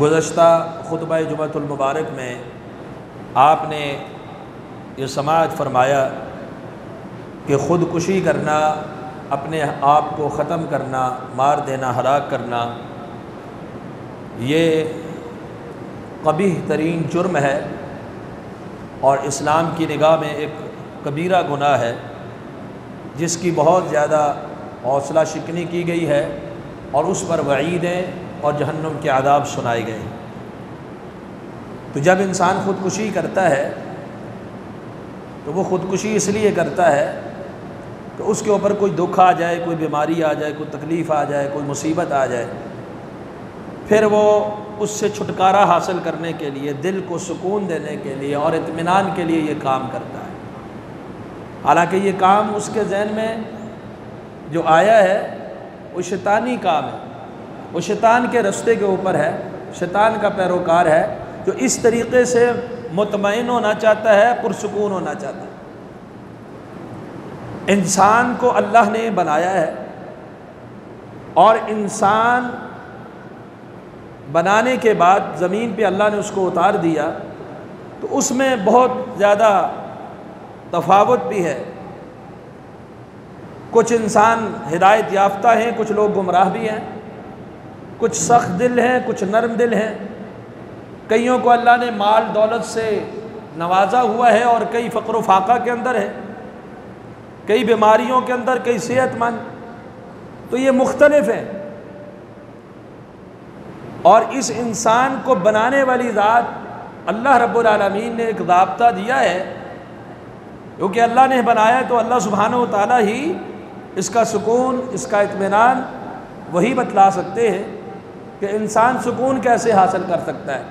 گزشتہ خطبہ جمعۃ المبارک میں آپ نے یہ سماعت فرمایا کہ خودکشی کرنا، اپنے آپ کو ختم کرنا، مار دینا، ہلاک کرنا، یہ قبیح ترین جرم ہے اور اسلام کی نگاہ میں ایک کبیرہ گناہ ہے، جس کی بہت زیادہ حوصلہ شکنی کی گئی ہے اور اس پر وعیدیں اور جہنم کے عذاب سنائے گئے ہیں۔ تو جب انسان خودکشی کرتا ہے تو وہ خودکشی اس لیے کرتا ہے کہ اس کے اوپر کوئی دکھ آ جائے، کوئی بیماری آ جائے، کوئی تکلیف آ جائے، کوئی مصیبت آ جائے، پھر وہ اس سے چھٹکارا حاصل کرنے کے لیے، دل کو سکون دینے کے لیے اور اطمینان کے لیے یہ کام کرتا ہے۔ حالانکہ یہ کام اس کے ذہن میں جو آیا ہے وہ شیطانی کام ہے، وہ شیطان کے رستے کے اوپر ہے، شیطان کا پیروکار ہے جو اس طریقے سے مطمئن ہونا چاہتا ہے، پرسکون ہونا چاہتا ہے۔ انسان کو اللہ نے بنایا ہے اور انسان بنانے کے بعد زمین پہ اللہ نے اس کو اتار دیا تو اس میں بہت زیادہ تفاوت بھی ہے۔ کچھ انسان ہدایت یافتہ ہیں، کچھ لوگ گمراہ بھی ہیں، کچھ سخت دل ہیں، کچھ نرم دل ہیں، کئیوں کو اللہ نے مال دولت سے نوازا ہوا ہے اور کئی فقر و فاقہ کے اندر ہے، کئی بیماریوں کے اندر، کئی صحت مند، تو یہ مختلف ہیں۔ اور اس انسان کو بنانے والی ذات اللہ رب العالمین نے ایک ضابطہ دیا ہے، کیونکہ اللہ نے بنایا تو اللہ سبحانہ و تعالیٰ ہی اس کا سکون، اس کا اطمینان وہی بتلا سکتے ہیں کہ انسان سکون کیسے حاصل کر سکتا ہے،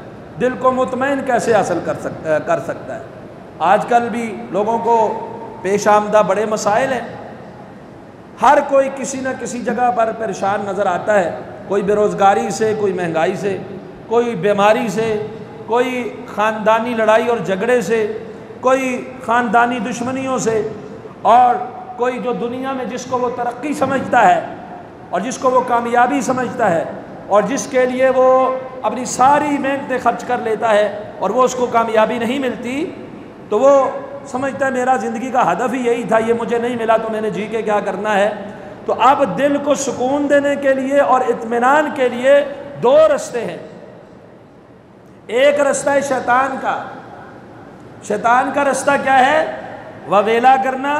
دل کو مطمئن کیسے حاصل کر سکتا ہے۔ آج کل بھی لوگوں کو پیش آمدہ بڑے مسائل ہیں، ہر کوئی کسی نہ کسی جگہ پر پریشان نظر آتا ہے، کوئی بے روزگاری سے، کوئی مہنگائی سے، کوئی بیماری سے، کوئی خاندانی لڑائی اور جھگڑے سے، کوئی خاندانی دشمنیوں سے، اور کوئی جو دنیا میں جس کو وہ ترقی سمجھتا ہے اور جس کو وہ کامیابی سمجھتا ہے اور جس کے لیے وہ اپنی ساری محنتیں خرچ کر لیتا ہے اور وہ اس کو کامیابی نہیں ملتی تو وہ سمجھتا ہے میرا زندگی کا ہدف ہی یہی تھا، یہ مجھے نہیں ملا تو میں نے جی کے کیا کرنا ہے۔ تو اب دل کو سکون دینے کے لیے اور اطمینان کے لیے دو رستے ہیں۔ ایک رستہ ہے شیطان کا۔ شیطان کا رستہ کیا ہے؟ وویلا کرنا،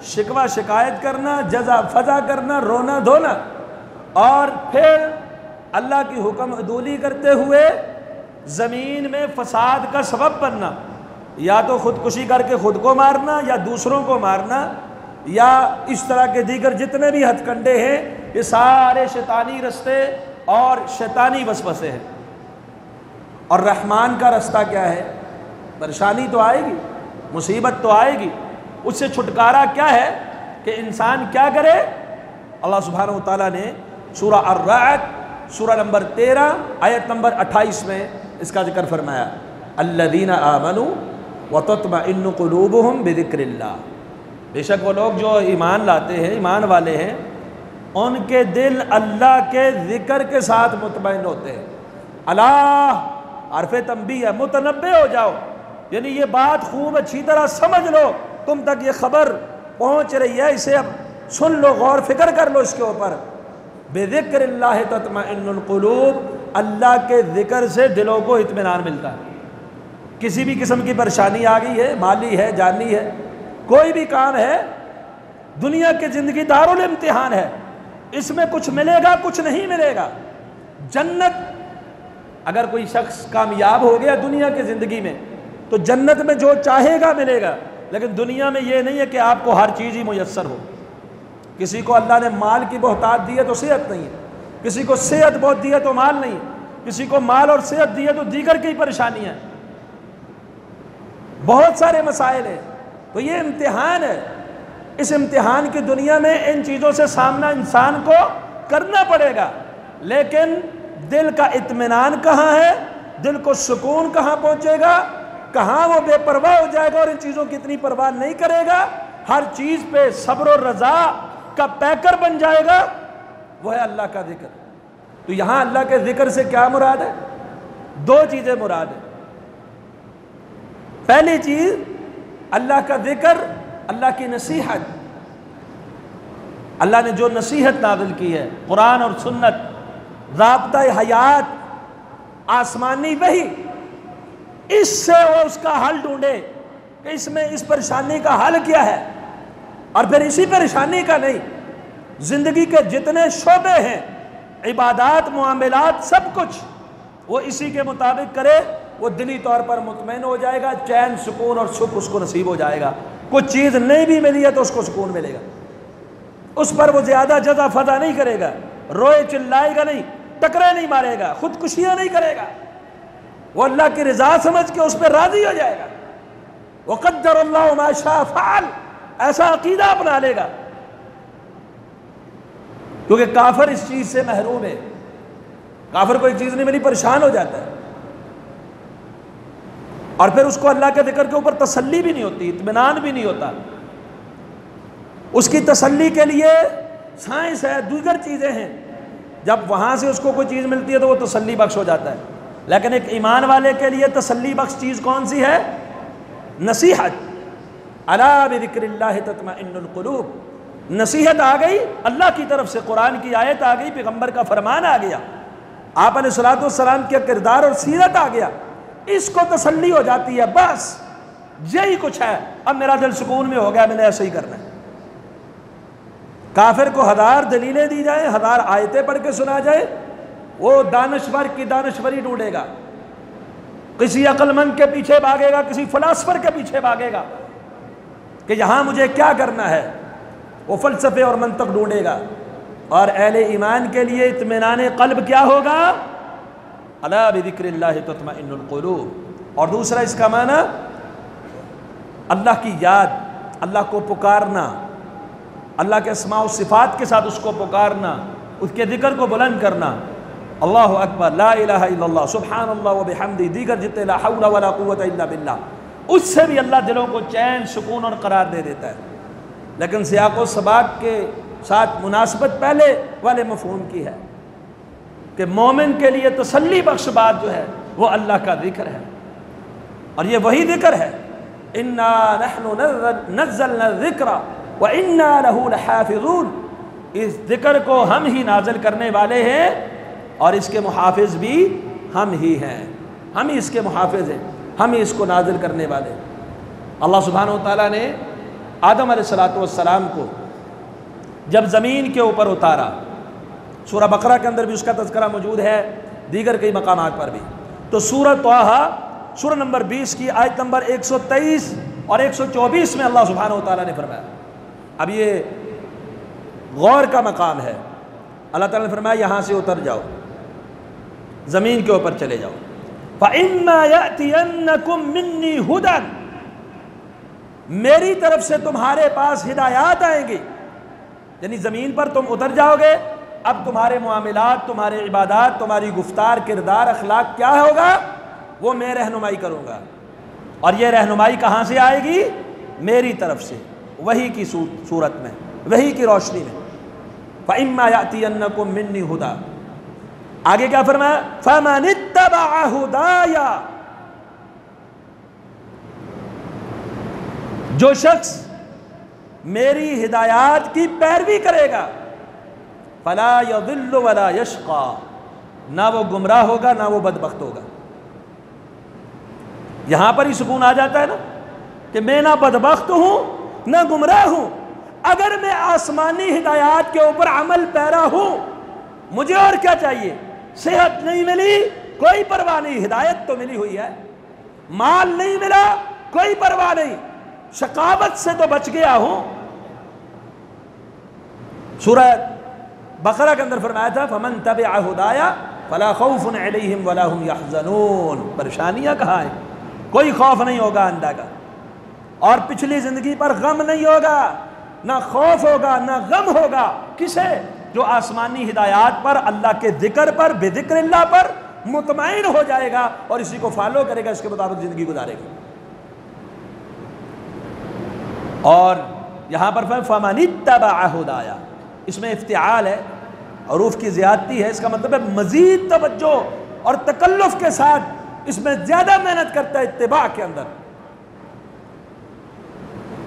شکوہ شکایت کرنا، جزا فضا کرنا، رونا دھونا، اور پھر اللہ کی حکم عدولی کرتے ہوئے زمین میں فساد کا سبب بننا، یا تو خودکشی کر کے خود کو مارنا یا دوسروں کو مارنا یا اس طرح کے دیگر جتنے بھی ہتھ کنڈے ہیں، یہ سارے شیطانی رستے اور شیطانی وسوسے ہیں۔ اور رحمان کا رستہ کیا ہے؟ پریشانی تو آئے گی، مصیبت تو آئے گی، اس سے چھٹکارا کیا ہے کہ انسان کیا کرے؟ اللہ سبحانہ وتعالیٰ نے سورہ الرعد سورہ نمبر 13 آیت نمبر 28 میں اس کا ذکر فرمایا، الذین آمنوا وتطمئن قلوبہم بذکر اللہ۔ بے شک وہ لوگ جو ایمان لاتے ہیں، ایمان والے ہیں، ان کے دل اللہ کے ذکر کے ساتھ مطمئن ہوتے ہیں۔ اللہ حرف تنبیہ ہے، متنبہ ہو جاؤ، یعنی یہ بات خوب اچھی طرح سمجھ لو، تم تک یہ خبر پہنچ رہی ہے، اسے اب سن لو، غور فکر کر لو اس کے اوپر۔ بذکر اللہ تطمئن القلوب، اللہ کے ذکر سے دلوں کو اطمینان ملتا ہے۔ کسی بھی قسم کی پریشانی آ گئی ہے، مالی ہے، جانی ہے، کوئی بھی کام ہے، دنیا کی زندگی دارالامتحان ہے، اس میں کچھ ملے گا، کچھ نہیں ملے گا۔ جنت، اگر کوئی شخص کامیاب ہو گیا دنیا کی زندگی میں تو جنت میں جو چاہے گا ملے گا، لیکن دنیا میں یہ نہیں ہے کہ آپ کو ہر چیز ہی میسر ہو۔ کسی کو اللہ نے مال کی بہتات دی ہے تو صحت نہیں ہے، کسی کو صحت بہت دی ہے تو مال نہیں ہے، کسی کو مال اور صحت دی ہے تو دیگر کی پریشانیاں، بہت سارے مسائل ہیں۔ تو یہ امتحان ہے، اس امتحان کی دنیا میں ان چیزوں سے سامنا انسان کو کرنا پڑے گا، لیکن دل کا اطمینان کہاں ہے؟ دل کو سکون کہاں پہنچے گا؟ کہاں وہ بے پرواہ ہو جائے گا اور ان چیزوں کی اتنی پرواہ نہیں کرے گا؟ ہر چیز پہ صبر و رضا کا پیکر بن جائے گا، وہ ہے اللہ کا ذکر۔ تو یہاں اللہ کے ذکر سے کیا مراد ہے؟ دو چیزیں مراد ہیں۔ پہلی چیز اللہ کا ذکر، اللہ کی نصیحت۔ اللہ نے جو نصیحت نازل کی ہے، قرآن اور سنت، ضابطہ حیات، آسمانی وحی، اس سے وہ اس کا حل ڈھونڈے کہ اس میں اس پریشانی کا حل کیا ہے، اور پھر اسی پریشانی کا نہیں، زندگی کے جتنے شعبے ہیں، عبادات، معاملات، سب کچھ وہ اسی کے مطابق کرے، وہ دلی طور پر مطمئن ہو جائے گا، چین، سکون اور سکھ اس کو نصیب ہو جائے گا۔ کچھ چیز نہیں بھی ملی ہے تو اس کو سکون ملے گا، اس پر وہ زیادہ جزا فضا نہیں کرے گا، روئے چلائے گا نہیں، ٹکرے نہیں مارے گا، خودکشیاں نہیں کرے گا، وہ اللہ کی رضا سمجھ کے اس پہ راضی ہو جائے گا۔ وَقَدَّرَ اللَّهُ مَا شَاءَ فَعَلَ، ایسا عقیدہ اپنا لے گا، کیونکہ کافر اس چیز سے محروم ہے۔ کافر کو ایک چیز نہیں ملی، پریشان ہو جاتا ہے، اور پھر اس کو اللہ کے ذکر کے اوپر تسلی بھی نہیں ہوتی، اطمینان بھی نہیں ہوتا۔ اس کی تسلی کے لیے سائنس ہے، دیگر چیزیں ہیں، جب وہاں سے اس کو کوئی چیز ملتی ہے تو وہ تسلی بخش ہو جاتا ہے۔ لیکن ایک ایمان والے کے لیے تسلی بخش چیز کون سی ہے؟ نصیحت۔ الا بذکر اللہ تطمئن القلوب، نصیحت آ گئی، اللہ کی طرف سے قرآن کی آیت آ گئی، پیغمبر کا فرمان آ گیا، آپ علیہ الصلوۃ والسلام کے کردار اور سیرت آ گیا، اس کو تسلی ہو جاتی ہے، بس یہی کچھ ہے، اب میرا دل سکون میں ہو گیا، میں نے ایسے ہی کرنا ہے۔ کافر کو ہزار دلیلیں دی جائیں، ہزار آیتیں پڑھ کے سنا جائے، وہ دانشور کی دانشوری ڈھونڈے گا، کسی عقل مند کے پیچھے بھاگے گا، کسی فلاسفر کے پیچھے بھاگے گا کہ یہاں مجھے کیا کرنا ہے، وہ فلسفے اور منطق ڈھونڈے گا۔ اور اہل ایمان کے لیے اطمینان قلب کیا ہوگا؟ الا بذکر اللہ تطمئن القلوب۔ اور دوسرا اس کا معنی اللہ کی یاد، اللہ کو پکارنا، اللہ کے اسماء و صفات کے ساتھ اس کو پکارنا، اس کے ذکر کو بلند کرنا، اللہ اکبر، لا الہ الا اللہ، سبحان اللہ و بحمدہ، دیگر جتنے لا حول ولا قوت الا باللہ، اس سے بھی اللہ دلوں کو چین، سکون اور قرار دے دیتا ہے۔ لیکن سیاق و سباق کے ساتھ مناسبت پہلے والے مفہوم کی ہے کہ مومن کے لیے تسلی بخش بات جو ہے وہ اللہ کا ذکر ہے، اور یہ وہی ذکر ہے، انا نحن نزلنا الذکر وانا له لحافظون، اس ذکر کو ہم ہی نازل کرنے والے ہیں اور اس کے محافظ بھی ہم ہی ہیں، ہم ہی اس کے محافظ ہیں، ہم ہی اس کو نازل کرنے والے ہیں۔ اللہ سبحانہ وتعالیٰ نے آدم علیہ السلام کو جب زمین کے اوپر اتارا، سورہ بقرہ کے اندر بھی اس کا تذکرہ موجود ہے، دیگر کئی مقامات پر بھی، تو سورہ طٰہٰ سورہ نمبر 20 کی آیت نمبر 123 اور 124 میں اللہ سبحانہ وتعالیٰ نے فرمایا، اب یہ غور کا مقام ہے، اللہ تعالیٰ نے فرمایا یہاں سے اتر جاؤ، زمین کے اوپر چلے جاؤ، فَإِمَّا يَأْتِيَنَّكُم مِّنِّي هُدًى، میری طرف سے تمہارے پاس ہدایات آئیں گی، یعنی زمین پر تم اتر جاؤ گے، اب تمہارے معاملات، تمہارے عبادات، تمہاری گفتار، کردار، اخلاق کیا ہوگا، وہ میں رہنمائی کروں گا، اور یہ رہنمائی کہاں سے آئے گی؟ میری طرف سے، وحی کی صورت میں، وحی کی روشنی میں۔ فَإِمَّا يَأْتِيَنَّكُم مِّنِّي هُدًى، آگے کیا فرمایا؟ فَمَنِ اتَّبَعَ هُدَايَ، جو شخص میری ہدایات کی پیروی کرے گا، فَلَا يَضِلُّ وَلَا يَشْقَى، نہ وہ گمراہ ہوگا نہ وہ بدبخت ہوگا۔ یہاں پر ہی سکون آ جاتا ہے نا کہ میں نہ بدبخت ہوں نہ گمراہ ہوں، اگر میں آسمانی ہدایات کے اوپر عمل پیرا ہوں، مجھے اور کیا چاہیے؟ صحت نہیں ملی کوئی پرواہ نہیں، ہدایت تو ملی ہوئی ہے، مال نہیں ملا کوئی پرواہ نہیں، شقاوت سے تو بچ گیا ہوں۔ سورہ بقرہ کے اندر فرمایا تھا فَمَن تَبِعَ هُدَايَ فَلَا خَوْفٌ عَلَيْهِمْ وَلَا هُمْ يَحْزَنُونَ، پریشانیاں کہاں ہیں؟ کوئی خوف نہیں ہوگا اندھا کا، اور پچھلی زندگی پر غم نہیں ہوگا، نہ خوف ہوگا نہ غم ہوگا، کسے؟ جو آسمانی ہدایات پر، اللہ کے ذکر پر، بذکر اللہ پر مطمئن ہو جائے گا اور اسی کو فالو کرے گا، اس کے مطابق زندگی گزارے گا۔ اور یہاں پر فَمَنِ اتَّبَعَ هُدَايَ، اس میں افتعال ہے، حروف کی زیادتی ہے، اس کا مطلب ہے مزید توجہ اور تکلف کے ساتھ اس میں زیادہ محنت کرتا ہے اتباع کے اندر۔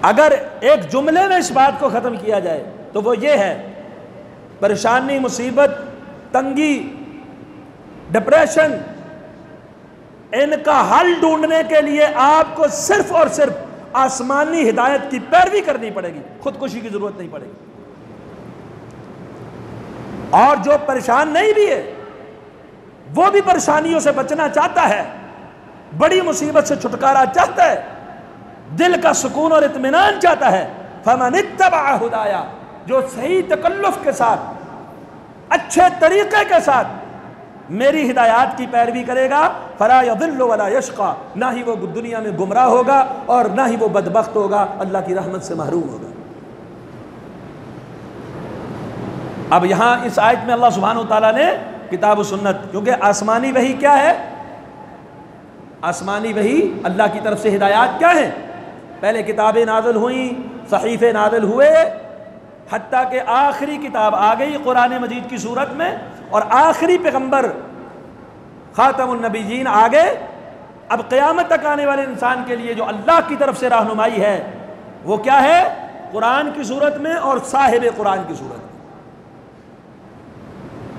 اگر ایک جملے میں اس بات کو ختم کیا جائے تو وہ یہ ہے، پریشانی، مصیبت، تنگی، ڈپریشن، ان کا حل ڈھونڈنے کے لیے آپ کو صرف اور صرف آسمانی ہدایت کی پیروی کرنی پڑے گی، خودکشی کی ضرورت نہیں پڑے گی۔ اور جو پریشان نہیں بھی ہے وہ بھی پریشانیوں سے بچنا چاہتا ہے، بڑی مصیبت سے چھٹکارا چاہتا ہے، دل کا سکون اور اطمینان چاہتا ہے، فَمَنِ اتَّبَعَ ہُدَايَا، جو صحیح تکلف کے ساتھ، اچھے طریقے کے ساتھ میری ہدایات کی پیروی کرے گا، فَلَا يَضِلُّ وَلَا يَشْقَى، نہ ہی وہ دنیا میں گمراہ ہوگا اور نہ ہی وہ بدبخت ہوگا، اللہ کی رحمت سے محروم ہوگا۔ اب یہاں اس آیت میں اللہ سبحانہ وتعالیٰ نے کتاب و سنت، کیونکہ آسمانی وحی کیا ہے؟ آسمانی وحی اللہ کی طرف سے ہدایات کیا ہیں؟ پہلے کتابیں نازل ہوئیں، صحیفے نازل ہوئے، حتیٰ کہ آخری کتاب آ گئی قرآن مجید کی صورت میں، اور آخری پیغمبر خاتم النبیین آ گئے۔ اب قیامت تک آنے والے انسان کے لیے جو اللہ کی طرف سے رہنمائی ہے وہ کیا ہے؟ قرآن کی صورت میں اور صاحب قرآن کی صورت میں۔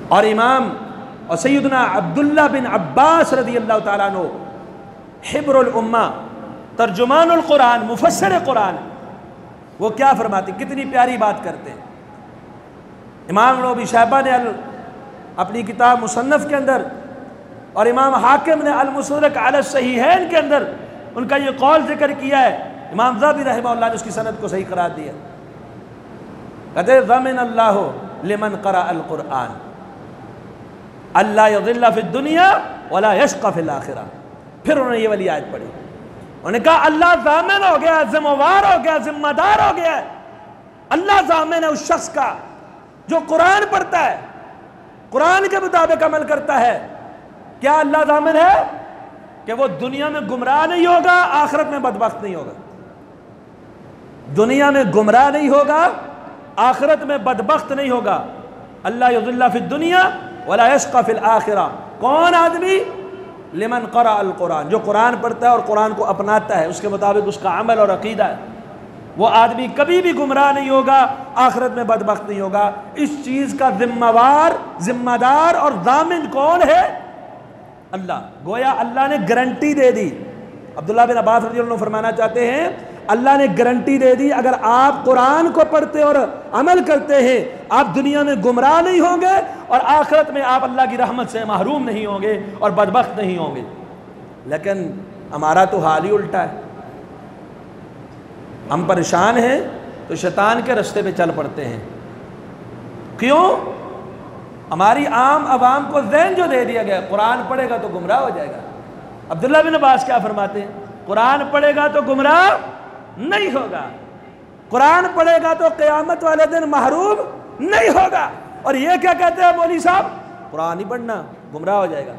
اور امام اور سیدنا عبداللہ بن عباس رضی اللہ تعالیٰ عنہ، حبر الامہ، ترجمان القرآن، مفسر قرآن، وہ کیا فرماتے، کتنی پیاری بات کرتے ہیں۔ امام ابن ابی شیبہ نے اپنی کتاب مصنف کے اندر، اور امام حاکم نے المستدرک علی الصحیحین کے اندر ان کا یہ قول ذکر کیا ہے۔ امام ذہبی رحمہ اللہ نے اس کی سند کو صحیح قرار دیا، کہتے ضمن اللہ لمن قرأ القرآن اللہ یضل فی الدنیا ولا یشقى فی الآخرہ۔ پھر انہوں نے یہ والی آیت پڑھی، انہوں نے کہا اللہ ضامن ہو گیا، ذمہ وار ہو گیا، ذمہ دار ہو گیا ہے، اللہ ضامن ہے اس شخص کا جو قرآن پڑھتا ہے، قرآن کے مطابق عمل کرتا ہے۔ کیا اللہ ضامن ہے؟ کہ وہ دنیا میں گمراہ نہیں ہوگا، آخرت میں بدبخت نہیں ہوگا۔ دنیا میں گمراہ نہیں ہوگا، آخرت میں بدبخت نہیں ہوگا۔ اللہ یضل فی الدنیا ولا یشقى فی الآخرہ۔ کون آدمی؟ لمن قرأ القرآن، جو قرآن پڑھتا ہے اور قرآن کو اپناتا ہے، اس کے مطابق اس کا عمل اور عقیدہ ہے، وہ آدمی کبھی بھی گمراہ نہیں ہوگا، آخرت میں بدبخت نہیں ہوگا۔ اس چیز کا ذمہ دار اور ضامن کون ہے؟ اللہ۔ گویا اللہ نے گارنٹی دے دی۔ عبداللہ بن عباس رضی اللہ عنہ فرمانا چاہتے ہیں اللہ نے گارنٹی دے دی، اگر آپ قرآن کو پڑھتے اور عمل کرتے ہیں آپ دنیا میں گمراہ نہیں ہوں گے اور آخرت میں آپ اللہ کی رحمت سے محروم نہیں ہوں گے اور بدبخت نہیں ہوں گے۔ لیکن ہمارا تو حال ہی الٹا ہے، ہم پریشان ہیں تو شیطان کے رستے پہ چل پڑتے ہیں۔ کیوں؟ ہماری عام عوام کو ذہن جو دے دیا گیا قرآن پڑھے گا تو گمراہ ہو جائے گا۔ عبداللہ بن عباس کیا فرماتے ہیں؟ قرآن پڑھے گا تو گمراہ نہیں ہوگا، قرآن پڑھے گا تو قیامت والے دن محروم نہیں ہوگا۔ اور یہ کیا کہتے ہیں مولوی صاحب؟ قرآن ہی پڑھنا، گمراہ ہو جائے گا۔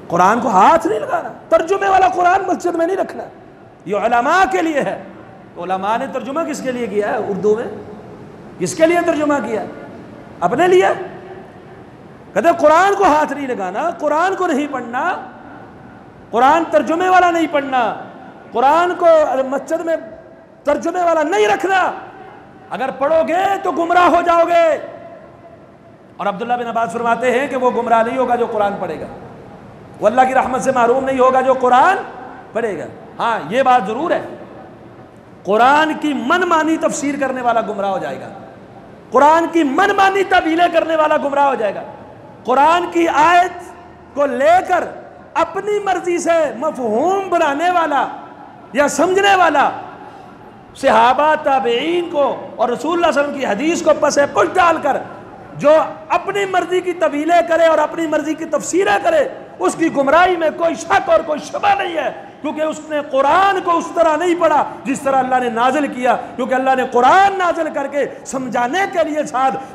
قرآن کو ہاتھ نہیں لگانا، ترجمے والا قرآن مسجد میں نہیں رکھنا، یہ علماء کے لیے ہے۔ تو علماء نے ترجمہ کس کے لیے کیا ہے؟ اردو میں کس کے لیے ترجمہ کیا؟ اپنے لیے۔ کہتے ہیں قرآن کو ہاتھ نہیں لگانا، قرآن کو نہیں پڑھنا، قرآن ترجمے والا نہیں پڑھنا، قرآن کو مسجد میں ترجمے والا نہیں رکھنا، اگر پڑھو گے تو گمراہ ہو جاؤ گے۔ اور عبداللہ بن عباس فرماتے ہیں کہ وہ گمراہ نہیں ہوگا جو قرآن پڑھے گا، وہ اللہ کی رحمت سے محروم نہیں ہوگا جو قرآن پڑھے گا۔ ہاں یہ بات ضرور ہے، قرآن کی من مانی تفسیر کرنے والا گمراہ ہو جائے گا، قرآن کی من مانی تعبیریں کرنے والا گمراہ ہو جائے گا، قرآن کی آیت کو لے کر اپنی مرضی سے مفہوم بنانے والا یا سمجھنے والا، صحابہ تابعین کو اور رسول اللہ صلی اللہ علیہ وسلم کی حدیث کو پس پش ڈال کر جو اپنی مرضی کی تعویلیں کرے اور اپنی مرضی کی تفسیریں کرے، اس کی گمراہی میں کوئی شک اور کوئی شبہ نہیں ہے، کیونکہ اس نے قرآن کو اس طرح نہیں پڑھا جس طرح اللہ نے نازل کیا، کیونکہ اللہ نے قرآن نازل کر کے سمجھانے کے لیے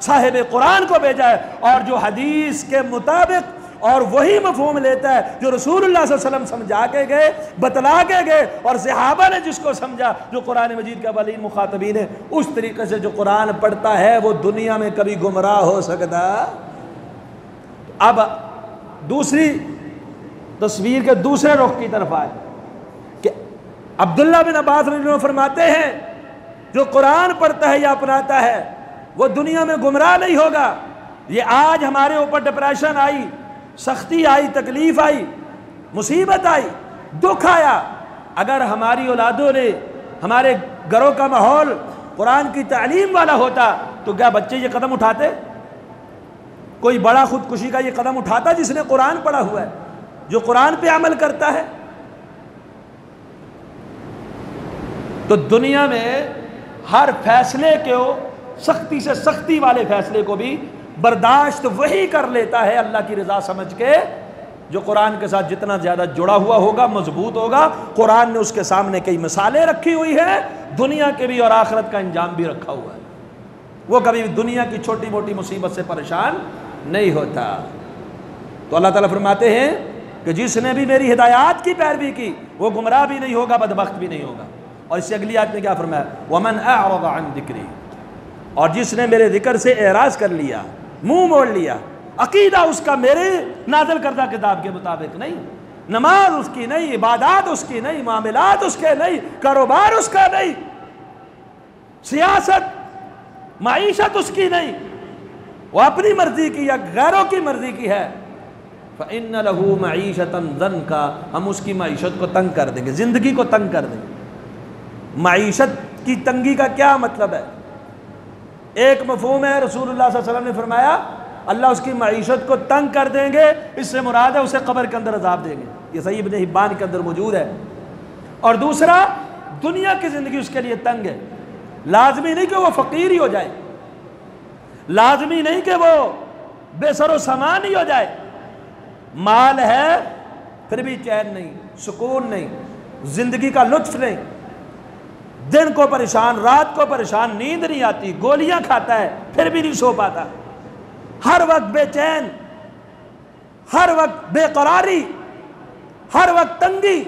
صاحب قرآن کو بھیجا ہے، اور جو حدیث کے مطابق اور وہی مفہوم لیتا ہے جو رسول اللہ صلی اللہ علیہ وسلم سمجھا کے گئے، بتلا کے گئے، اور صحابہ نے جس کو سمجھا، جو قرآن مجید کے اولین مخاطبین ہیں، اس طریقے سے جو قرآن پڑھتا ہے وہ دنیا میں کبھی گمراہ ہو سکتا۔ اب دوسری تصویر کے دوسرے رخ کی طرف آئے کہ عبداللہ بن عباس رضی اللہ عنہ فرماتے ہیں جو قرآن پڑھتا ہے یا اپناتا ہے وہ دنیا میں گمراہ نہیں ہوگا۔ یہ آج ہمارے اوپر ڈپریشن آئی، سختی آئی، تکلیف آئی، مصیبت آئی، دکھ آیا، اگر ہماری اولادوں نے، ہمارے گھروں کا ماحول قرآن کی تعلیم والا ہوتا تو کیا بچے یہ قدم اٹھاتے؟ کوئی بڑا خودکشی کا یہ قدم اٹھاتا جس نے قرآن پڑھا ہوا ہے، جو قرآن پہ عمل کرتا ہے؟ تو دنیا میں ہر فیصلے کو، سختی سے سختی والے فیصلے کو بھی برداشت وہی کر لیتا ہے اللہ کی رضا سمجھ کے جو قرآن کے ساتھ جتنا زیادہ جڑا ہوا ہوگا، مضبوط ہوگا۔ قرآن نے اس کے سامنے کئی مثالیں رکھی ہوئی ہیں، دنیا کے بھی اور آخرت کا انجام بھی رکھا ہوا ہے، وہ کبھی دنیا کی چھوٹی موٹی مصیبت سے پریشان نہیں ہوتا۔ تو اللہ تعالیٰ فرماتے ہیں کہ جس نے بھی میری ہدایات کی پیروی کی وہ گمراہ بھی نہیں ہوگا، بدبخت بھی نہیں ہوگا۔ اور اس سے اگلی آیت میں کیا فرمایا؟ وَمَنْ أَعْرَضَ عَنْ ذِكْرِي، اور جس نے میرے ذکر سے اعراض کر لیا، منہ موڑ لیا، عقیدہ اس کا میرے نازل کردہ کتاب کے مطابق نہیں، نماز اس کی نہیں، عبادات اس کی نہیں، معاملات اس کے نہیں، کاروبار اس کا نہیں، سیاست معیشت اس کی نہیں، وہ اپنی مرضی کی یا غیروں کی مرضی کی ہے، فَإِنَّ لَهُ مَعِيشَةً ضَنْكَ، ہم اس کی معیشت کو تنگ کر دیں گے، زندگی کو تنگ کر دیں گے۔ معیشت کی تنگی کا کیا مطلب ہے؟ ایک مفہوم ہے، رسول اللہ صلی اللہ علیہ وسلم نے فرمایا اللہ اس کی معیشت کو تنگ کر دیں گے، اس سے مراد ہے اسے قبر کے اندر عذاب دیں گے، یہ صحیح ابن حبان کے اندر موجود ہے۔ اور دوسرا، دنیا کی زندگی اس کے لیے تنگ ہے، لازمی نہیں کہ وہ فقیر ہی ہو جائے، لازمی نہیں کہ وہ بے سر و سامان ہی ہو جائے، مال ہے پھر بھی چین نہیں، سکون نہیں، زندگی کا لطف نہیں، دن کو پریشان، رات کو پریشان، نیند نہیں آتی، گولیاں کھاتا ہے پھر بھی نہیں سو پاتا، ہر وقت بے چین، ہر وقت بے قراری، ہر وقت تنگی،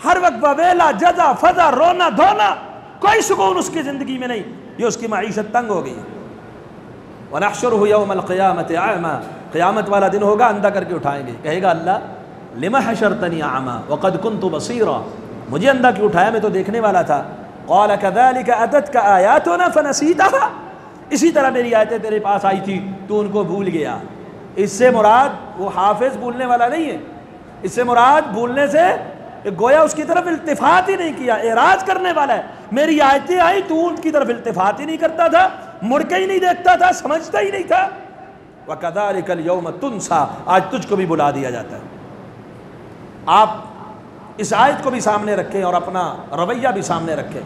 ہر وقت وبیلا، جزا، فضا، رونا دھونا، کوئی سکون اس کی زندگی میں نہیں، یہ اس کی معیشت تنگ ہو گئی۔ وَنَحْشُرُهُ يَوْمَ الْقِيَامَةِ أَعْمَى، قیامت والا دن ہوگا اندھا کر کے اٹھائیں گے، کہے گا اللہ لِمَ حَشَرْتَنِي أَعْمَى وَقَدْ كُنْتُ بَصِيرًا، مجھے اندھا کیوں اٹھایا، میں تو دیکھنے والا تھا۔ قَالَ كَذَلِكَ أَتَتْكَ آيَاتُنَا فَنَسِيتَهَا، اسی طرح میری آیتیں تیرے پاس آئی تھی تو ان کو بھول گیا۔ اس سے مراد وہ حافظ بھولنے والا نہیں ہے، اس سے مراد بھولنے سے گویا اس کی طرف التفات ہی نہیں کیا، اعراض کرنے والا ہے۔ میری آیتیں آئی تو ان کی طرف التفات ہی نہیں کرتا تھا، مڑ کے ہی نہیں دیکھتا تھا، سمجھتا ہی نہیں تھا۔ وَكَذَلِكَ الْيَوْمَ تُنْسَى، آج تجھ کو بھی بلا دیا جاتا ہے۔ آپ اس آیت کو بھی سامنے رکھیں اور اپنا رویہ بھی سامنے رکھیں۔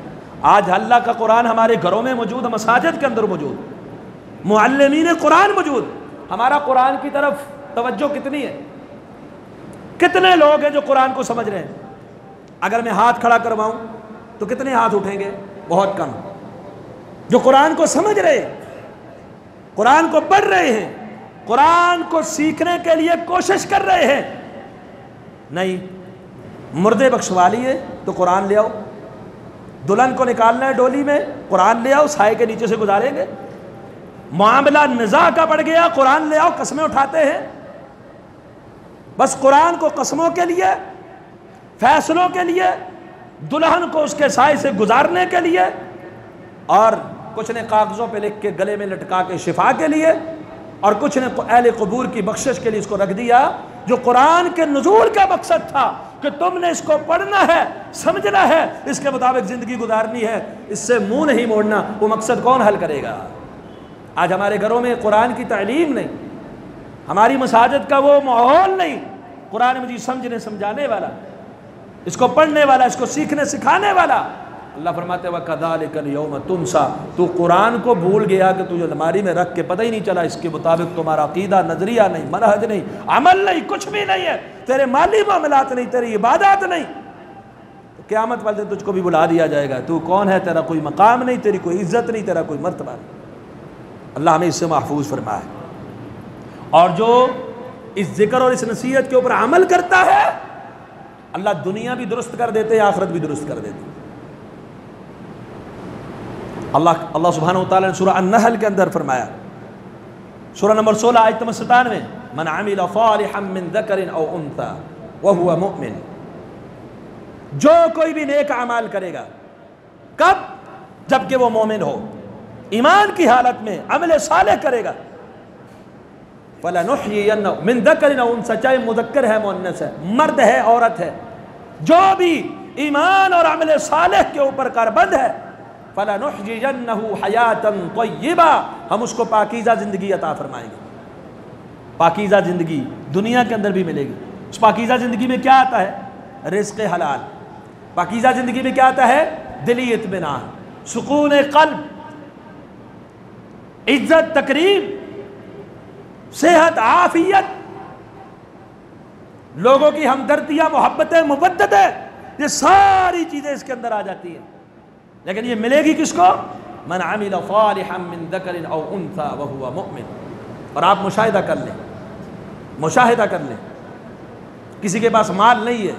آج اللہ کا قرآن ہمارے گھروں میں موجود، مساجد کے اندر موجود، معلمین قرآن موجود، ہمارا قرآن کی طرف توجہ کتنی ہے؟ کتنے لوگ ہیں جو قرآن کو سمجھ رہے ہیں؟ اگر میں ہاتھ کھڑا کرواؤں تو کتنے ہاتھ اٹھیں گے؟ بہت کم۔ جو قرآن کو سمجھ رہے ہیں، قرآن کو پڑھ رہے ہیں، قرآن کو سیکھنے کے لیے کوشش کر رہے ہیں، نہیں، مردے بخشوا لیے تو قرآن لے آؤ، دلہن کو نکالنا ہے ڈولی میں، قرآن لے آؤ، سائے کے نیچے سے گزاریں گے، معاملہ نزاع کا بڑھ گیا، قرآن لے آؤ، قسمیں اٹھاتے ہیں، بس قرآن کو قسموں کے لیے، فیصلوں کے لیے، دلہن کو اس کے سائے سے گزارنے کے لیے، اور کچھ نے کاغذوں پہ لکھ کے گلے میں لٹکا کے شفا کے لیے، اور کچھ نے اہل قبور کی بخشش کے لیے اس کو رکھ دیا۔ جو قرآن کے نزول کا مقصد تھا کہ تم نے اس کو پڑھنا ہے، سمجھنا ہے، اس کے مطابق زندگی گزارنی ہے، اس سے منہ نہیں موڑنا، وہ مقصد کون حل کرے گا؟ آج ہمارے گھروں میں قرآن کی تعلیم نہیں، ہماری مساجد کا وہ ماحول نہیں، قرآن مجید سمجھنے سمجھانے والا، اس کو پڑھنے والا، اس کو سیکھنے سکھانے والا۔ اللہ فرماتے ہیں وَكَذَلِكَ الْيَوْمَ تُنْسَى، تو قرآن کو بھول گیا کہ تجھے الماری میں رکھ کے پتہ ہی نہیں چلا، اس کے مطابق تمہارا عقیدہ، نظریہ نہیں، منہج نہیں، عمل نہیں، کچھ بھی نہیں ہے، تیرے مالی معاملات نہیں، تیری عبادات نہیں، تو قیامت والے دن تجھ کو بھی بلا دیا جائے گا، تو کون ہے، تیرا کوئی مقام نہیں، تیری کوئی عزت نہیں، تیرا کوئی مرتبہ نہیں۔ اللہ ہمیں اس سے محفوظ فرمائے۔ اور جو اس ذکر اور اس نصیحت کے اوپر عمل کرتا ہے، اللہ دنیا بھی درست کر دیتے، آخرت بھی درست کر دیتے۔ اللہ سبحانہ وتعالی نے سورہ النحل کے اندر فرمایا، سورہ نمبر 16 آیت نمبر 97، من عمل صالحا من ذکر او انثى وهو مؤمن، جو کوئی بھی نیک اعمال کرے گا، کب؟ جب کہ وہ مومن ہو، ایمان کی حالت میں عمل صالح کرے گا، فَلَنُحْيِيَنَّهُ مِن ذَكَرٍ أَوْ أُنثَىٰ، چاہے مذکر ہے مؤنث ہے، مرد ہے عورت ہے، جو بھی ایمان اور عمل صالح کے اوپر کاربند ہے، فَلَنُحْيِيَنَّهُ حَيَاةً طَيِّبَةً، ہم اس کو پاکیزہ زندگی عطا فرمائیں گے۔ پاکیزہ زندگی دنیا کے اندر بھی ملے گی۔ اس پاکیزہ زندگی میں کیا آتا ہے؟ رزق حلال۔ پاکیزہ زندگی میں کیا آتا ہے؟ دلی اطمینان، سکون قلب، عزت، تکریم، صحت، عافیت، لوگوں کی ہمدردیاں، محبتیں، مودتیں، یہ ساری چیزیں اس کے اندر آ جاتی ہیں۔ لیکن یہ ملے گی کس کو؟ من عمل صالحا من ذکر او انثى وهو مؤمن۔ اور آپ مشاہدہ کر لیں، مشاہدہ کر لیں، کسی کے پاس مال نہیں ہے،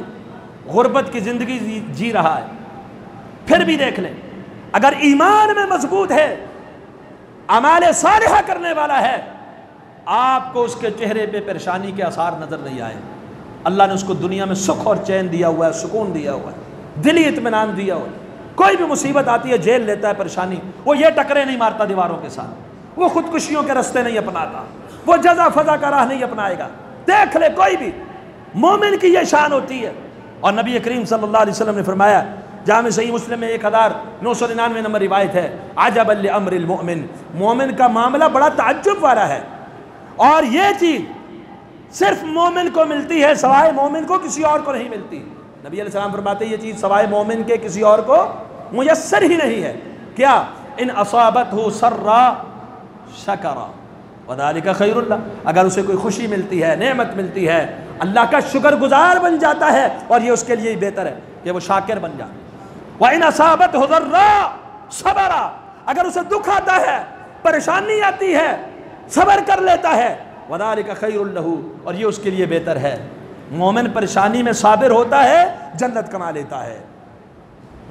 غربت کی زندگی جی رہا ہے، پھر بھی دیکھ لیں اگر ایمان میں مضبوط ہے، اعمال صالحہ کرنے والا ہے، آپ کو اس کے چہرے پہ پریشانی کے آثار نظر نہیں آئے۔ اللہ نے اس کو دنیا میں سکھ اور چین دیا ہوا ہے، سکون دیا ہوا ہے، دلی اطمینان دیا ہوا ہے۔ کوئی بھی مصیبت آتی ہے جیل لیتا ہے پریشانی، وہ یہ ٹکرے نہیں مارتا دیواروں کے ساتھ، وہ خودکشیوں کے رستے نہیں اپناتا، وہ جزا فضا کا راہ نہیں اپنائے گا۔ دیکھ لے کوئی بھی مومن کی یہ شان ہوتی ہے۔ اور نبی کریم صلی اللہ علیہ وسلم نے فرمایا، جامع صحیح مسلم میں 1999 نمبر روایت ہے، عجبا لامر المؤمن، مومن کا معاملہ بڑا تعجب والا ہے، اور یہ چیز صرف مومن کو ملتی ہے، سوائے مومن کو کسی اور کو نہیں ملتی۔ نبی علیہ السلام فرماتے ہیں یہ چیز سوائے مومن کے کسی اور کو میسر ہی نہیں ہے۔ کیا؟ ان اصابتہ سرا شکرا وذالک خیر اللہ، اگر اسے کوئی خوشی ملتی ہے، نعمت ملتی ہے، اللہ کا شکر گزار بن جاتا ہے، اور یہ اس کے لیے بہتر ہے کہ وہ شاکر بن جائے۔ وَإِنْ أَصَابَتْهُ ضَرًّا صَبَرَ، اگر اسے دکھ آتا ہے، پریشانی آتی ہے، صبر کر لیتا ہے، وَذَلِكَ خَيْرٌ لَهُ، اور یہ اس کے لیے بہتر ہے۔ مومن پریشانی میں صابر ہوتا ہے، جنت کما لیتا ہے،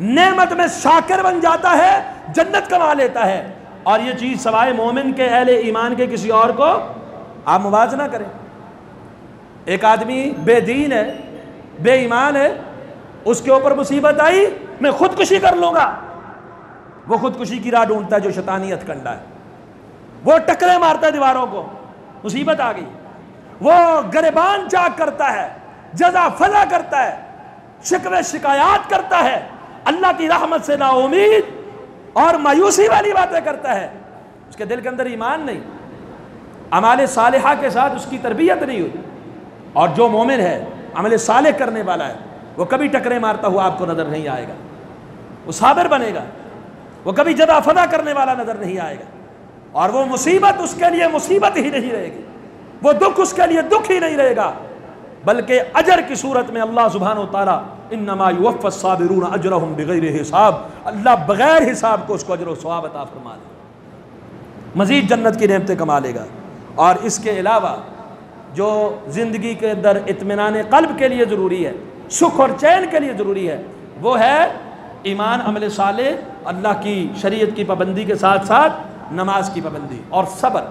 نعمت میں شاکر بن جاتا ہے، جنت کما لیتا ہے۔ اور یہ چیز سوائے مومن کے، اہل ایمان کے کسی اور کو آپ موازنہ کریں۔ ایک آدمی بے دین ہے، بے ایمان ہے، اس کے اوپر مصیبت آئی، میں خودکشی کر لوں گا، وہ خودکشی کی راہ ڈھونڈتا ہے جو شیطانیت کنڈا ہے، وہ ٹکرے مارتا ہے دیواروں کو، مصیبت آ گئی، وہ گریبان چاک کرتا ہے، جزا فضا کرتا ہے، شکوے شکایات کرتا ہے، اللہ کی رحمت سے نا امید اور مایوسی والی باتیں کرتا ہے، اس کے دل کے اندر ایمان نہیں، اعمال صالحہ کے ساتھ اس کی تربیت نہیں ہوئی۔ اور جو مومن ہے، عمل صالح کرنے والا ہے، وہ کبھی ٹکرے مارتا ہوا آپ کو نظر نہیں آئے گا، وہ صابر بنے گا، وہ کبھی جزا فضا کرنے والا نظر نہیں آئے گا، اور وہ مصیبت اس کے لیے مصیبت ہی نہیں رہے گی، وہ دکھ اس کے لیے دکھ ہی نہیں رہے گا، بلکہ اجر کی صورت میں اللہ سبحانہ و تعالیٰ انما یوفی الصابرون اجرہم بغیر حساب، اللہ بغیر حساب کو اس کو اجر و ثواب عطا فرما دے، مزید جنت کی نعمتیں کما لے گا۔ اور اس کے علاوہ جو زندگی کے اندر اطمینان قلب کے لیے ضروری ہے، سکھ اور چین کے لیے ضروری ہے، وہ ہے ایمان، عمل صالح، اللہ کی شریعت کی پابندی کے ساتھ ساتھ نماز کی پابندی اور صبر۔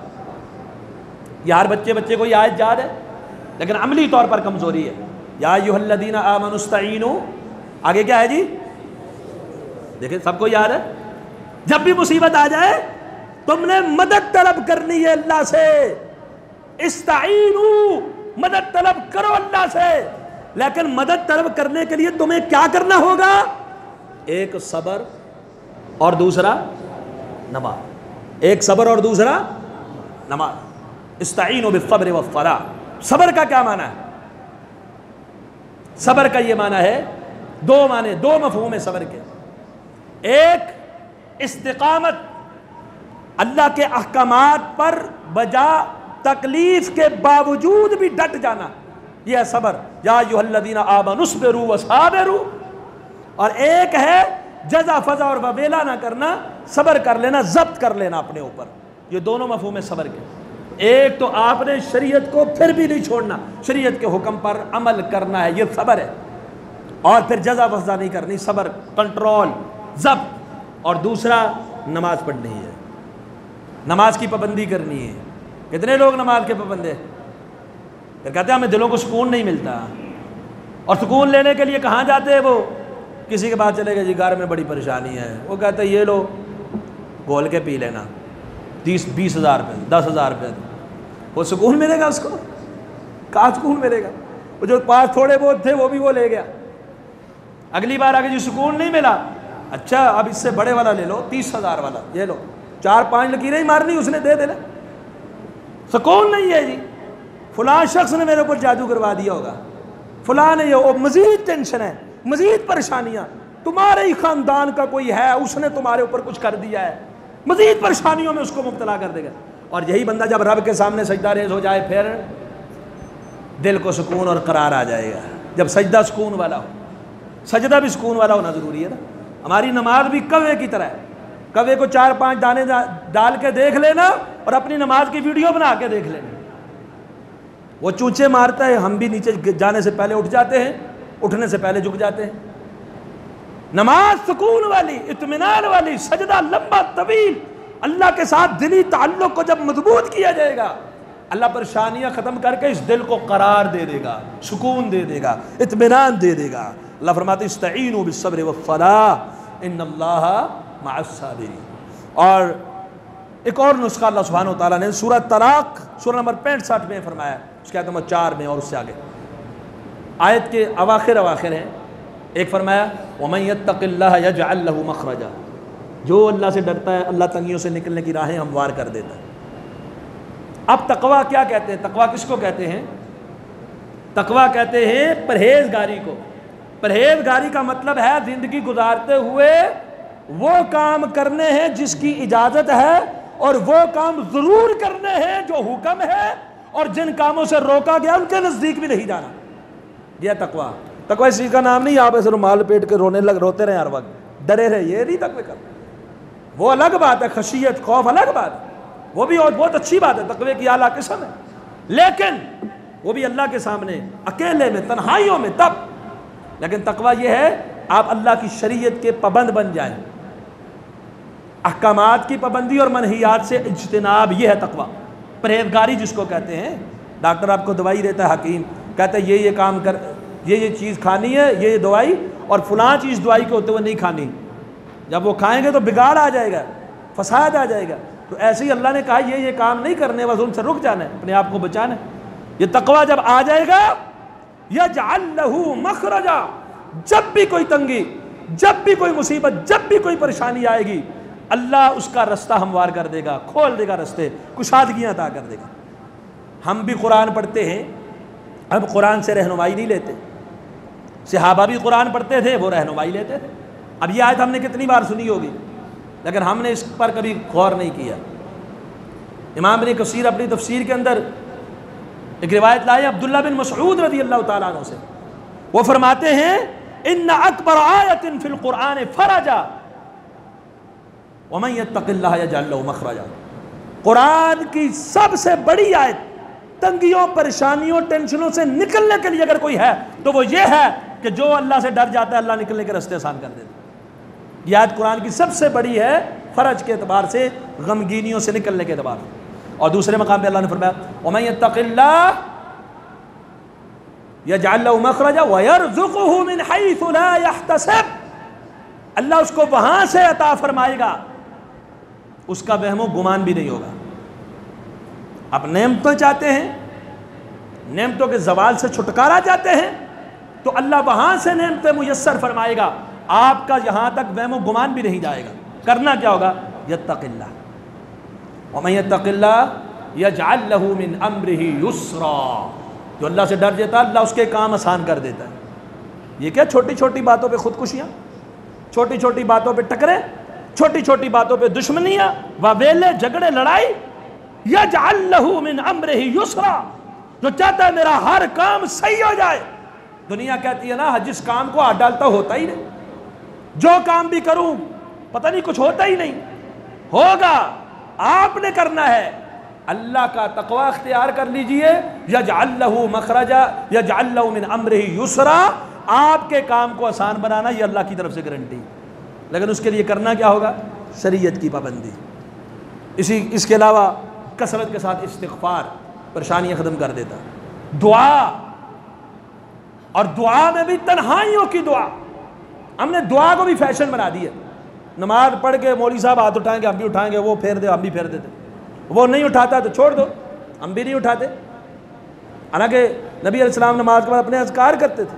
یار بچے کو یہ آیت یاد ہے، لیکن عملی طور پر کمزوری ہے۔ یا ایھا الذین آمنوا استعینوا، آگے کیا ہے جی؟ دیکھیں سب کو یاد ہے، جب بھی مصیبت آ جائے تم نے مدد طلب کرنی ہے اللہ سے، استعینوا، مدد طلب کرو اللہ سے، لیکن مدد طلب کرنے کے لیے تمہیں کیا کرنا ہوگا؟ ایک صبر اور دوسرا نماز، ایک صبر اور دوسرا نماز۔ استعینوا بالصبر والصلاۃ، صبر کا کیا معنی ہے؟ صبر کا یہ معنی ہے، دو معنی، دو مفہوم ہے صبر کے۔ ایک استقامت، اللہ کے احکامات پر بجا تکلیف کے باوجود بھی ڈٹ جانا، یہ ہے صبر۔ یا ایھا الذین آمنوا اصبروا وصابروا۔ اور ایک ہے جزا فضا اور وبیلا نہ کرنا، صبر کر لینا، ضبط کر لینا اپنے اوپر۔ یہ دونوں مفہوم ہے صبر کے۔ ایک تو آپ نے شریعت کو پھر بھی نہیں چھوڑنا، شریعت کے حکم پر عمل کرنا ہے، یہ صبر ہے، اور پھر جزا فضا نہیں کرنی، صبر، کنٹرول، ضبط۔ اور دوسرا نماز پڑھنی ہے، نماز کی پابندی کرنی ہے۔ کتنے لوگ نماز کے پابند ہیں؟ پھر کہتے ہیں ہمیں دلوں کو سکون نہیں ملتا، اور سکون لینے کے لیے کہاں جاتے ہیں؟ وہ کسی کے پاس چلے گئے، جی گھر میں بڑی پریشانی ہے، وہ کہتے ہیں یہ لو گھول کے پی لینا، 20,000 روپے 10,000 روپے، وہ سکون ملے گا اس کو؟ کہاں سکون ملے گا؟ وہ جو پاس تھوڑے بہت تھے وہ بھی وہ لے گیا، اگلی بار آگے جی سکون نہیں ملا، اچھا اب اس سے بڑے والا لے لو، 30,000 والا یہ لو، 4-5 لکیریں ہی مارنی اس نے، دے دینا، سکون نہیں ہے جی، فلاں شخص نے میرے اوپر جادو کروا دیا ہوگا، فلاں نے یہ، مزید ٹینشن ہے، مزید پریشانیاں، تمہارے ہی خاندان کا کوئی ہے اس نے تمہارے اوپر کچھ کر دیا ہے، مزید پریشانیوں میں اس کو مبتلا کر دے گا۔ اور یہی بندہ جب رب کے سامنے سجدہ ریز ہو جائے پھر دل کو سکون اور قرار آ جائے گا، جب سجدہ سکون والا ہو، سجدہ بھی سکون والا ہونا ضروری ہے نا۔ ہماری نماز بھی کوے کی طرح ہے، کوے کو 4-5 دانے ڈال کے دیکھ لینا اور اپنی نماز کی ویڈیو بنا کے دیکھ لینا، وہ چونچے مارتا ہے، ہم بھی نیچے جانے سے پہلے اٹھ جاتے ہیں، اٹھنے سے پہلے جھک جاتے ہیں۔ نماز سکون والی، اطمینان والی، سجدہ لمبا طویل، اللہ کے ساتھ دلی تعلق کو جب مضبوط کیا جائے گا، اللہ پریشانیاں ختم کر کے اس دل کو قرار دے دے گا، سکون دے دے گا، اطمینان دے دے گا۔ اللہ فرماتے استعینوا بالصبر والصلاۃ ان اللہ مع الصابرین۔ اور ایک اور نسخہ اللہ سبحانہ و تعالیٰ نے سورہ طلاق سورہ نمبر 65 میں فرمایا، اس کے آیت نمبر 4 میں اور اس سے آگے، آیت کے اواخر ہیں، ایک فرمایا وَمَن يَتَّقِ اللَّهَ يَجْعَلْ لَهُ مَخْرَجًا، جو اللہ سے ڈرتا ہے اللہ تنگیوں سے نکلنے کی راہیں ہموار کر دیتا ہے۔ اب تقویٰ کیا کہتے ہیں؟ تقویٰ کس کو کہتے ہیں؟ تقویٰ کہتے ہیں پرہیزگاری کو۔ پرہیزگاری کا مطلب ہے زندگی گزارتے ہوئے وہ کام کرنے ہیں جس کی اجازت ہے، اور وہ کام ضرور کرنے ہیں جو حکم ہے، اور جن کاموں سے روکا گیا ان کے نزدیک بھی نہیں جانا۔ یہ تقویٰ۔ تقویٰ اس چیز کا نام نہیں آپ ایسے رومال پیٹ کے روتے رہے ہر وقت، ڈرے رہے، یہ نہیں تقوی کرنا، وہ الگ بات ہے، خشیت خوف الگ بات ہے، وہ بھی بہت اچھی بات ہے، تقوی کی اعلیٰ قسم ہے، لیکن وہ بھی اللہ کے سامنے اکیلے میں تنہائیوں میں تب۔ لیکن تقویٰ یہ ہے آپ اللہ کی شریعت کے پابند بن جائیں، احکامات کی پابندی اور منہیات سے اجتناب، یہ ہے تقویٰ۔ پرہیزگاری جس کو کہتے ہیں، ڈاکٹر آپ کو دوائی دیتا ہے، حکیم کہتا ہے یہ کام کر، یہ چیز کھانی ہے، یہ دوائی، اور فلاں چیز دوائی کے ہوتے ہوئے نہیں کھانی، جب وہ کھائیں گے تو بگاڑ آ جائے گا، فساد آ جائے گا۔ تو ایسے ہی اللہ نے کہا یہ کام نہیں کرنے، بس ان سے رک جانا ہے، اپنے آپ کو بچانا ہے۔ یہ تقویٰ جب آ جائے گا، یجعل لہ مخرجا، جب بھی کوئی تنگی، جب بھی کوئی مصیبت، جب بھی کوئی پریشانی آئے گی، اللہ اس کا رستہ ہموار کر دے گا، کھول دے گا رستے، کشادگیاں عطا کر دے گا۔ ہم بھی قرآن پڑھتے ہیں، اب قرآن سے رہنمائی نہیں لیتے، صحابہ بھی قرآن پڑھتے تھے، وہ رہنمائی لیتے تھے۔ اب یہ آیت ہم نے کتنی بار سنی ہوگی، لیکن ہم نے اس پر کبھی غور نہیں کیا۔ امام ابن کثیر اپنی تفسیر کے اندر ایک روایت لائے عبداللہ بن مسعود رضی اللہ تعالیٰ عنہ سے، وہ فرماتے ہیں ان اکبر آیت فی القرآن فرجا ومن یتق اللہ یجعل لہ مخرجا، قرآن کی سب سے بڑی آیت تنگیوں، پریشانیوں، ٹینشنوں سے نکلنے کے لیے اگر کوئی ہے تو وہ یہ ہے کہ جو اللہ سے ڈر جاتا ہے اللہ نکلنے کے راستے آسان کر دیتا ہے۔ یہ آیت قرآن کی سب سے بڑی ہے فرج کے اعتبار سے، غمگینیوں سے نکلنے کے اعتبار سے۔ اور دوسرے مقام پہ اللہ نے فرمایا وَمَن يَتَّقِ اللَّهَ يَجْعَلْ لَهُ مَخْرَجًا وَيَرْزُقْهُ مِنْ حَيْثُ لَا يَحْتَسِبُ، اللہ اس کو وہاں سے عطا فرمائے گا، اس کا وہم و گمان بھی نہیں ہوگا۔ آپ نعمتیں چاہتے ہیں، نعمتوں کے زوال سے چھٹکارا چاہتے ہیں، تو اللہ وہاں سے نعمتیں میسر فرمائے گا، آپ کا یہاں تک وہم و گمان بھی نہیں جائے گا۔ کرنا کیا ہوگا؟ یتق اللہ، ومن یتق اللہ یجعل لہ من امرہ یسرا، جو اللہ سے ڈر جاتا ہے اللہ اس کے کام آسان کر دیتا ہے۔ یہ کیا چھوٹی چھوٹی باتوں پہ خودکشیاں، چھوٹی چھوٹی باتوں پہ ٹکرے، چھوٹی چھوٹی باتوں پہ دشمنیاں، واویلے، جھگڑے، لڑائی۔ یجعل لہ من امرہ یسرا، جو چاہتا ہے میرا ہر کام صحیح ہو جائے۔ دنیا کہتی ہے نا جس کام کو ہاتھ ڈالتا ہوتا ہی نہیں، جو کام بھی کروں پتہ نہیں کچھ ہوتا ہی نہیں، ہوگا، آپ نے کرنا ہے۔ اللہ کا تقوی اختیار کر لیجئے، یجعل لہ مخرجا یجعل لہ من امرہ یسرا، آپ کے کام کو آسان بنانا یہ اللہ کی طرف سے گارنٹی، لیکن اس کے لیے کرنا کیا ہوگا؟ شریعت کی پابندی۔ اس کے علاوہ کثرت کے ساتھ استغفار پریشانیاں ختم کر دیتا۔ دعا، اور دعا میں بھی تنہائیوں کی دعا. ہم نے دعا کو بھی فیشن بنا دی ہے. نماز پڑھ کے مولوی صاحب ہاتھ اٹھائیں گے ہم بھی اٹھائیں گے، وہ پھیر دے ہم بھی پھیر دیتے، وہ نہیں اٹھاتا تو چھوڑ دو، ہم بھی نہیں اٹھاتے. حالانکہ نبی علیہ السلام نماز کے بعد اپنے اذکار کرتے تھے.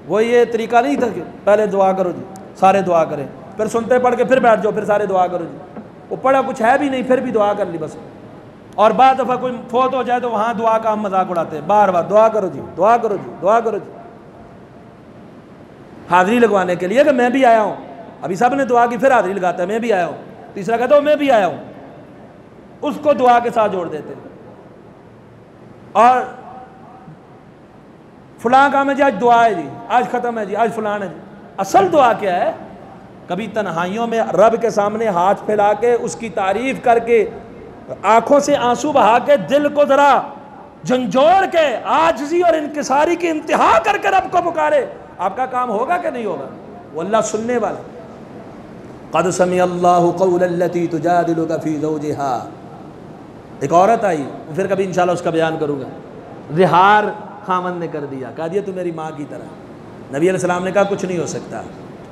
وہ یہ طریقہ نہیں تھا کہ پہلے دعا کرو جی سارے دعا کریں، پھر سنتے پڑھ کے پھر بیٹھ جاؤ پھر سارے دعا کرو جی. وہ پڑھا کچھ ہے بھی نہیں پھر بھی دعا کر لی بس. اور بعد دفعہ کوئی فوت ہو جائے تو وہاں دعا کا ہم مذاق اڑاتے ہیں، بار بار دعا کرو جی دعا کرو جی دعا کرو جی، حاضری لگوانے کے لیے کہ میں بھی آیا ہوں. ابھی سب نے دعا کی پھر حاضری لگاتا ہے میں بھی آیا ہوں. تیسرا کہتا ہوں میں بھی آیا ہوں، اس کو دعا کے ساتھ جوڑ دیتے. اور فلاں کام ہے جی آج دعا ہے جی آج ختم ہے جی آج فلاں ہے جی. اصل دعا کیا ہے؟ کبھی تنہائیوں میں رب کے سامنے ہاتھ پھیلا کے اس کی تعریف کر کے آنکھوں سے آنسو بہا کے دل کو ذرا جھنجھوڑ کے عاجزی اور انکساری کی انتہا کر کے رب کو پکارے. آپ کا کام ہوگا کہ نہیں ہوگا؟ وہ اللہ سننے والا. قد سمع اللہ قول التی تجادلک فی زوجہا. ایک عورت آئی، پھر کبھی انشاءاللہ اس کا بیان کروں گا. زہار خامن نے کر دیا، کہا دیا تو میری ماں کی طرح. نبی علیہ السلام نے کہا کچھ نہیں ہو سکتا،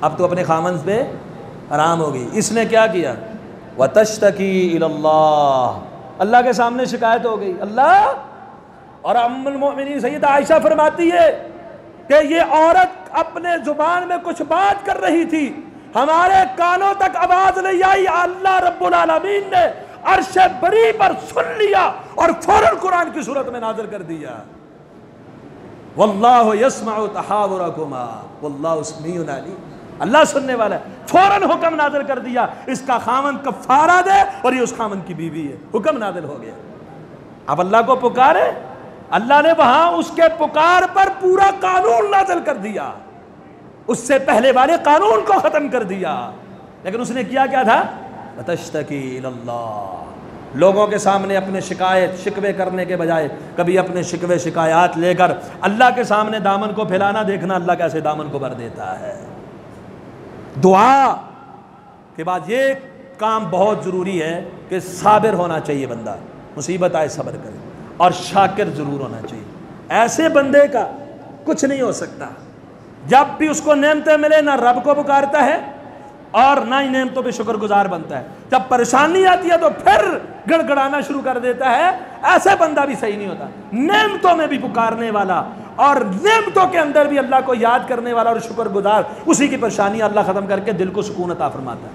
اب تو اپنے خامن پہ حرام ہو گئی. اس نے کیا کیا؟ وَتَشْتَكِي إِلَى اللَّهِ، اللہ کے سامنے شکایت ہو گئی اللہ. اور ام المؤمنین سیدہ عائشہ فرماتی ہے کہ یہ عورت اپنے زبان میں کچھ بات کر رہی تھی، ہمارے کانوں تک آواز نہیں آئی، اللہ رب العالمین نے عرش بری پر سن لیا اور فوراً قرآن کی صورت میں نازل کر دیا. واللہ یسمع تحاورکما واللہ سمیع علیم. اللہ سننے والا ہے. فوراً حکم نازل کر دیا اس کا خامن کفارہ دے اور یہ اس خامن کی بیوی ہے. حکم نازل ہو گیا. اب اللہ کو پکارے، اللہ نے وہاں اس کے پکار پر پورا قانون نازل کر دیا، اس سے پہلے والے قانون کو ختم کر دیا. لیکن اس نے کیا تھا؟ وَتَشْتَكِي إِلَى اللَّهِ. لوگوں کے سامنے اپنے شکایت شکوے کرنے کے بجائے کبھی اپنے شکوے شکایات لے کر اللہ کے سامنے دامن کو پھیلانا، دیکھنا اللہ کیسے دامن کو بھر دیتا ہے. دعا کے بعد یہ کام بہت ضروری ہے کہ صابر ہونا چاہیے بندہ، مصیبت آئے صبر کرے، اور شاکر ضرور ہونا چاہیے. ایسے بندے کا کچھ نہیں ہو سکتا جب بھی اس کو نعمتیں ملے نہ رب کو پکارتا ہے اور نہ ہی نعمتوں پہ شکر گزار بنتا ہے. جب پریشانی آتی ہے تو پھر گڑ گڑانا شروع کر دیتا ہے. ایسے بندہ بھی صحیح نہیں ہوتا. نعمتوں میں بھی پکارنے والا اور نعمتوں کے اندر بھی اللہ کو یاد کرنے والا اور شکر گزار، اسی کی پریشانی اللہ ختم کر کے دل کو سکون عطا فرماتا ہے.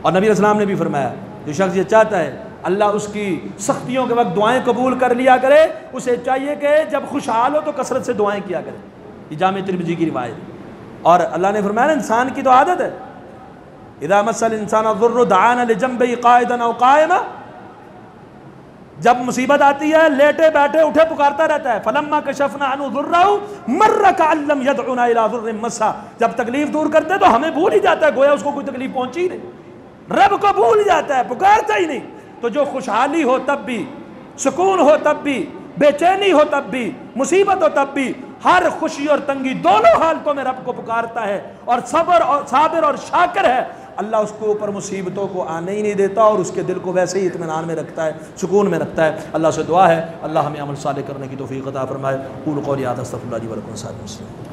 اور نبی علیہ السلام نے بھی فرمایا جو شخص یہ چاہتا ہے اللہ اس کی سختیوں کے وقت دعائیں قبول کر لیا کرے، اسے چاہیے کہ جب خوشحال ہو تو کثرت سے دعائیں کیا کرے. یہ جامع ترمذی کی روایت. اور اللہ نے فرمایا انسان کی تو عادت ہے اذا مس الانسان الضر دعانا لجنبه قاعدا او قائما، جب مصیبت آتی ہے لیٹے بیٹھے اٹھے پکارتا رہتا ہے. فلما کشفنا عنه ضره مر كأن لم يدعنا الى ضر مسا. جب تکلیف دور کرتے تو ہمیں بھول ہی جاتا ہے گویا اس کو کوئی تکلیف پہنچی ہی نہیں. رب کو بھول جاتا ہے، پکارتا ہی نہیں. تو جو خوشحالی ہو تب بھی، سکون ہو تب بھی، بے چینی ہو تب بھی، مصیبت ہو تب بھی، ہر خوشی اور تنگی دونوں حالتوں میں رب کو پکارتا ہے اور صابر اور شاکر ہے، اللہ اس کو اوپر مصیبتوں کو آنے ہی نہیں دیتا اور اس کے دل کو ویسے ہی اطمینان میں رکھتا ہے، سکون میں رکھتا ہے. اللہ سے دعا ہے اللہ ہمیں عمل صالح کرنے کی توفیق عطا فرمائے. قولوا قولی ھذا استغفر اللہ لی ولکم.